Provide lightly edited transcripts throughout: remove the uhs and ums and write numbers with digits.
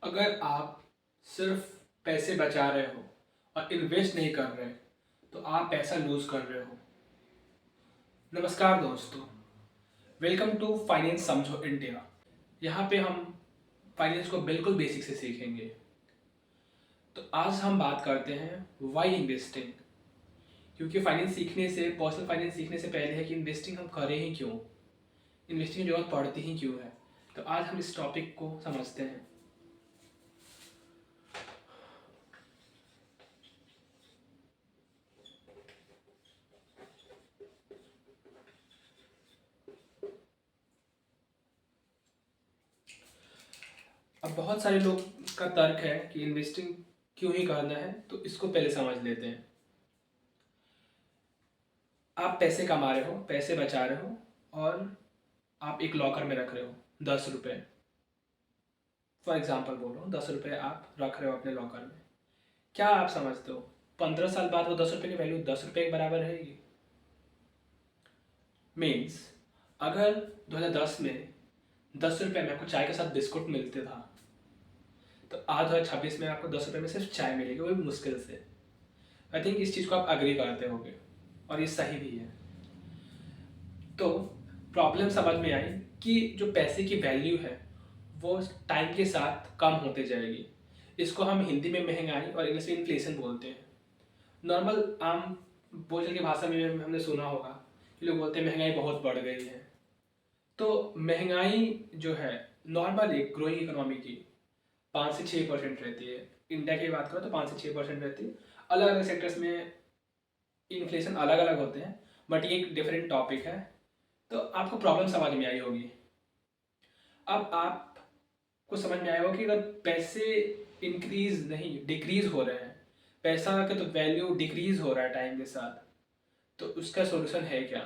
अगर आप सिर्फ पैसे बचा रहे हो और इन्वेस्ट नहीं कर रहे तो आप पैसा लूज कर रहे हो। नमस्कार दोस्तों, वेलकम टू फाइनेंस समझो इंडिया। यहाँ पे हम फाइनेंस को बिल्कुल बेसिक से सीखेंगे। तो आज हम बात करते हैं वाई इन्वेस्टिंग, क्योंकि फाइनेंस सीखने से, पर्सनल फाइनेंस सीखने से पहले है कि इन्वेस्टिंग हम करें ही क्यों, इन्वेस्टिंग की जरूरत पड़ती ही क्यों है। तो आज हम इस टॉपिक को समझते हैं। अब बहुत सारे लोग का तर्क है कि इन्वेस्टिंग क्यों ही करना है, तो इसको पहले समझ लेते हैं। आप पैसे कमा रहे हो, पैसे बचा रहे हो और आप एक लॉकर में रख रहे हो 10 रुपये। फॉर एग्जाम्पल बोल रहा हूँ, 10 रुपये आप रख रहे हो अपने लॉकर में। क्या आप समझते हो 15 साल बाद वो 10 रुपये की वैल्यू 10 रुपये के बराबर रहेगी? मीन्स अगर 2010 में 10 रुपये में आपको चाय के साथ बिस्कुट मिलते था, तो आज 2026 में आपको 10 रुपये में सिर्फ चाय मिलेगी, वो भी मुश्किल से। आई थिंक इस चीज़ को आप अग्री करते होगे और ये सही भी है। तो प्रॉब्लम समझ में आई कि जो पैसे की वैल्यू है वो टाइम के साथ कम होते जाएगी। इसको हम हिंदी में महंगाई और इंग्लिश में इन्फ्लेशन बोलते हैं। नॉर्मल आम बोलचाल की भाषा में हमने सुना होगा कि लोग बोलते हैं महंगाई बहुत बढ़ गई है। तो महंगाई जो है नॉर्मल एक ग्रोइंग इकोनॉमी की 5 से 6% रहती है। इंडिया की बात करो तो 5 से 6% रहती है। अलग अलग सेक्टर्स में इन्फ्लेशन अलग अलग होते हैं, बट ये एक डिफरेंट टॉपिक है। तो आपको प्रॉब्लम समझ में आई होगी। अब आपको समझ में आया होगा कि अगर पैसे इंक्रीज नहीं डिक्रीज हो रहे हैं, पैसा का तो वैल्यू डिक्रीज हो रहा है टाइम के साथ, तो उसका सॉल्यूशन है क्या?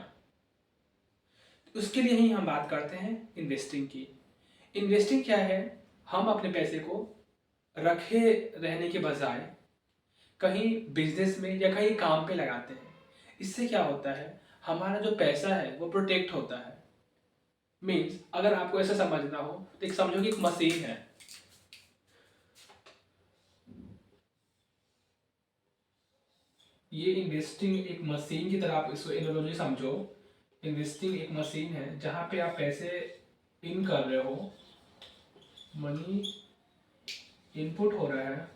तो उसके लिए ही हम बात करते हैं इन्वेस्टिंग की। इन्वेस्टिंग क्या है? हम अपने पैसे को रखे रहने के बजाय कहीं बिजनेस में या कहीं काम पे लगाते हैं। इससे क्या होता है, हमारा जो पैसा है वो प्रोटेक्ट होता है। मीन्स अगर आपको ऐसा समझना हो तो एक समझो कि एक मशीन है। ये इन्वेस्टिंग एक मशीन की तरह आप इसको एनालॉजी समझो। इन्वेस्टिंग एक मशीन है जहाँ पे आप पैसे इन कर रहे हो, मनी इनपुट हो रहा है,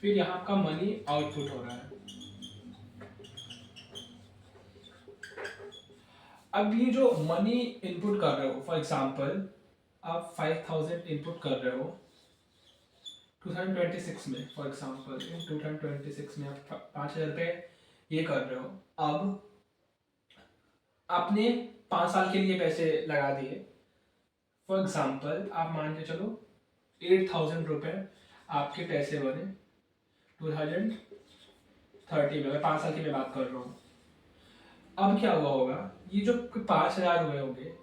फिर यहाँ आपका मनी आउटपुट हो रहा है। अब ये जो मनी इनपुट कर रहे हो, फॉर एग्जांपल आप 5000 इनपुट कर रहे हो 2026 में, फॉर एग्जांपल 2026 में आप 5000 रुपये ये कर रहे हो। अब आपने 5 साल के लिए पैसे लगा दिए। फॉर एग्जांपल आप मान के चलो 8000 रुपये आपके पैसे बने 2030 में। मैं 5 साल की मैं बात कर रहा हूँ। अब क्या हुआ होगा, ये जो 5000 हुए होंगे,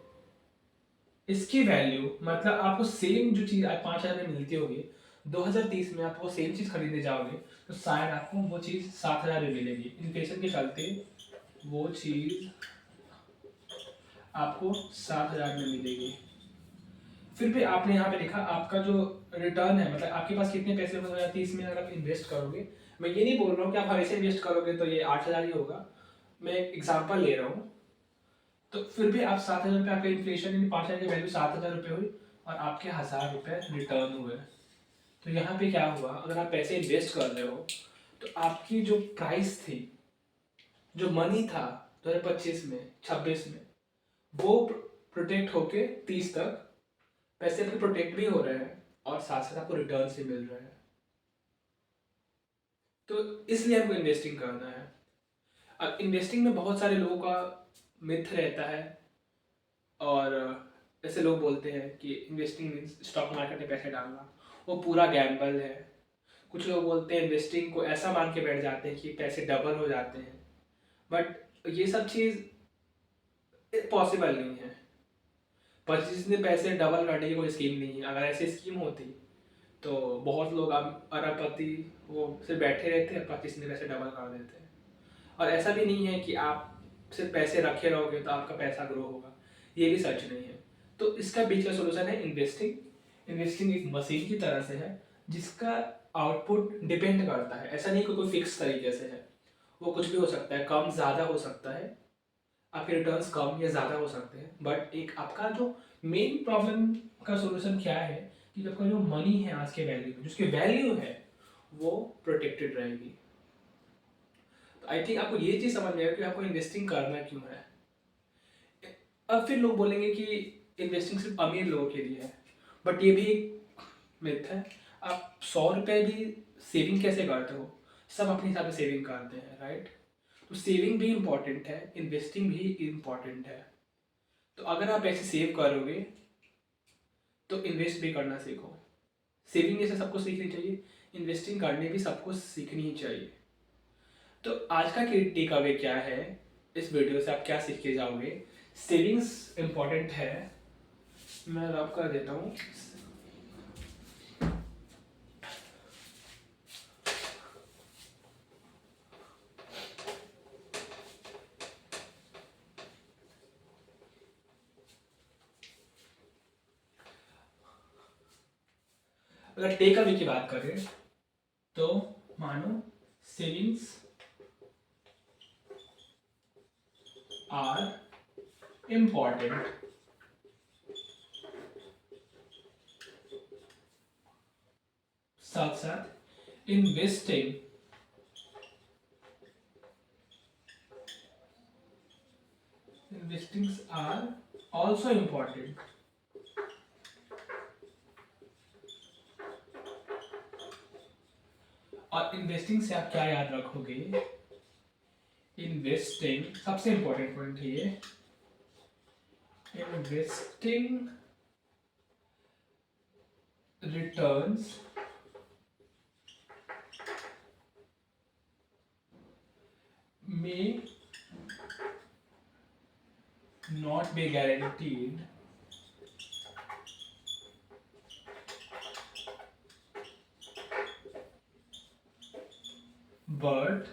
इसकी वैल्यू मतलब आपको सेम जो चीज़ आज 5000 में मिलती होगी, 2030 में आप वो सेम चीज़ खरीदने जाओगे तो शायद आपको वो चीज़ 7000 में मिलेगी। इन्फ्लेशन के चलते वो चीज़ आपको 7000 में मिलेगी। फिर भी आपने यहाँ पे लिखा आपका जो रिटर्न है, मतलब आपके पास कितने पैसे होंगे 2030 में अगर आप इन्वेस्ट करोगे। मैं ये नहीं बोल रहा हूँ कि आप हमेशा इन्वेस्ट करोगे तो ये 8000 ही होगा, मैं एक एग्जाम्पल ले रहा हूँ। तो फिर भी आप 7000 रुपये, आपका इन्फ्लेशन 5000 की वैल्यू 7000 रुपये हुई और आपके 1000 रुपये रिटर्न हुए। तो यहाँ पे क्या हुआ, अगर आप पैसे इन्वेस्ट कर रहे हो तो आपकी जो प्राइस थी, जो मनी था 2025 में 26 में, वो प्रोटेक्ट होके 30 तक पैसे आपके प्रोटेक्ट भी हो रहे हैं और साथ साथ आपको रिटर्न से मिल रहे हैं। तो इसलिए हमको इन्वेस्टिंग करना है। अब इन्वेस्टिंग में बहुत सारे लोगों का मिथ रहता है, और ऐसे लोग बोलते हैं कि इन्वेस्टिंग मीन्स स्टॉक मार्केट में पैसे डालना, वो पूरा गैम्बल है। कुछ लोग बोलते हैं इन्वेस्टिंग को ऐसा मान के बैठ जाते हैं कि पैसे डबल हो जाते हैं, बट ये सब चीज़ पॉसिबल नहीं है। 25 में पैसे डबल करने की कोई स्कीम नहीं है। अगर ऐसी स्कीम होती तो बहुत लोग अब अरबपति वो सिर्फ बैठे रहते हैं, 25 में पैसे डबल कर देते हैं। और ऐसा भी नहीं है कि आप सिर्फ पैसे रखे रहोगे तो आपका पैसा ग्रो होगा, ये भी सच नहीं है। तो इसका बीच का सोल्यूशन है इन्वेस्टिंग। इन्वेस्टिंग एक मशीन की तरह से है जिसका आउटपुट डिपेंड करता है, ऐसा नहीं कि कोई फिक्स तरीके से है, वो कुछ भी हो सकता है, कम ज़्यादा हो सकता है, आपके रिटर्न्स कम या ज़्यादा हो सकते हैं। बट एक आपका जो मेन प्रॉब्लम का सोल्यूशन क्या है कि आपका जो मनी है आज के वैल्यू में, जिसकी वैल्यू है वो प्रोटेक्टेड रहेगी। तो आई थिंक आपको ये चीज़ समझ में आएगा कि आपको इन्वेस्टिंग करना क्यों है। अब फिर लोग बोलेंगे कि इन्वेस्टिंग सिर्फ अमीर लोगों के लिए है, बट ये भी एक मिथ है। आप 100 रुपये भी सेविंग कैसे करते हो, सब अपने हिसाब से सेविंग करते हैं, राइट। तो सेविंग भी इम्पॉर्टेंट है, इन्वेस्टिंग भी इम्पॉर्टेंट है। तो अगर आप ऐसे सेव करोगे तो इन्वेस्ट भी करना सीखो। सेविंग जैसे सबको सीखनी चाहिए, इन्वेस्टिंग करने भी सबको सीखनी ही चाहिए। तो आज का टेक अवे क्या है, इस वीडियो से आप क्या सीख के जाओगे। सेविंग्स इम्पॉर्टेंट है, मैं रब कर देता हूँ। अगर टेक अवे की बात करें तो मानो सेविंग्स आर इम्पॉर्टेंट, साथ साथ इन्वेस्टिंग आर ऑल्सो इम्पॉर्टेंट। और इन्वेस्टिंग से आप क्या याद रखोगे, इन्वेस्टिंग सबसे इंपॉर्टेंट पॉइंट है ये, investing returns may not be guaranteed, but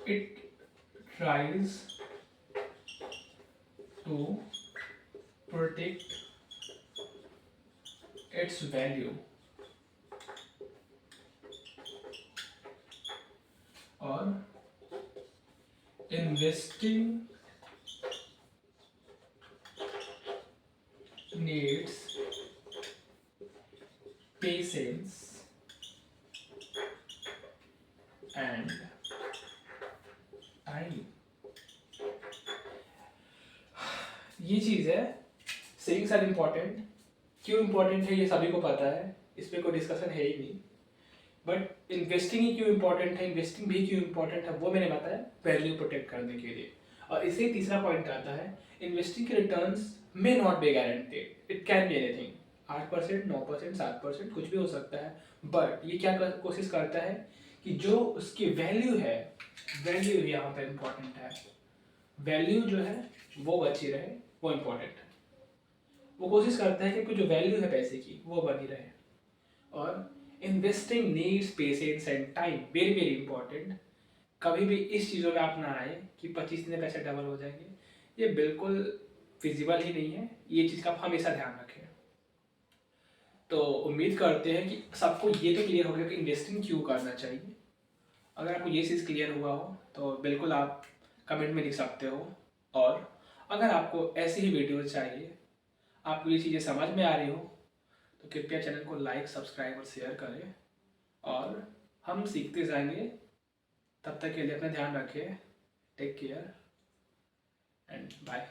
it tries to protect its value। और investing needs patience and time। ये चीज़ है, सेविंग्स आर इम्पॉर्टेंट। क्यों इम्पॉर्टेंट है ये सभी को पता है, इस पर कोई डिस्कशन है ही नहीं। बट इन्वेस्टिंग ही क्यों इम्पोर्टेंट है, इन्वेस्टिंग भी क्यों इम्पोर्टेंट है, वो मैंने बताया वैल्यू प्रोटेक्ट करने के लिए। और इसे तीसरा पॉइंट आता है, इन्वेस्टिंग के returns may not be guaranteed, it can be anything, 8%, 9%, 7%, कुछ भी हो सकता है। बट ये क्या कोशिश करता है कि जो उसकी वैल्यू है, वैल्यू यहाँ पर इम्पोर्टेंट है, वैल्यू जो है वो बची रहे, वो इम्पोर्टेंट है। वो कोशिश करता है कि जो वैल्यू है पैसे की वो बनी रहे। और investing needs patience and time, very very important. कभी भी इस चीज़ों में आप ना आए कि 25 दिन में पैसे डबल हो जाएंगे, ये बिल्कुल फिजिबल ही नहीं है। ये चीज़ का आप हमेशा ध्यान रखें। तो उम्मीद करते हैं कि सबको ये तो क्लियर हो गया कि इन्वेस्टिंग क्यों करना चाहिए। अगर आपको ये चीज़ क्लियर हुआ हो तो बिल्कुल आप कमेंट में लिख सकते हो। और अगर आपको ऐसी ही वीडियो चाहिए, आपको ये चीज़ें समझ में आ रही हो, तो कृपया चैनल को लाइक, सब्सक्राइब और शेयर करें। और हम सीखते जाएंगे। तब तक के लिए अपना ध्यान रखें। Take care and bye.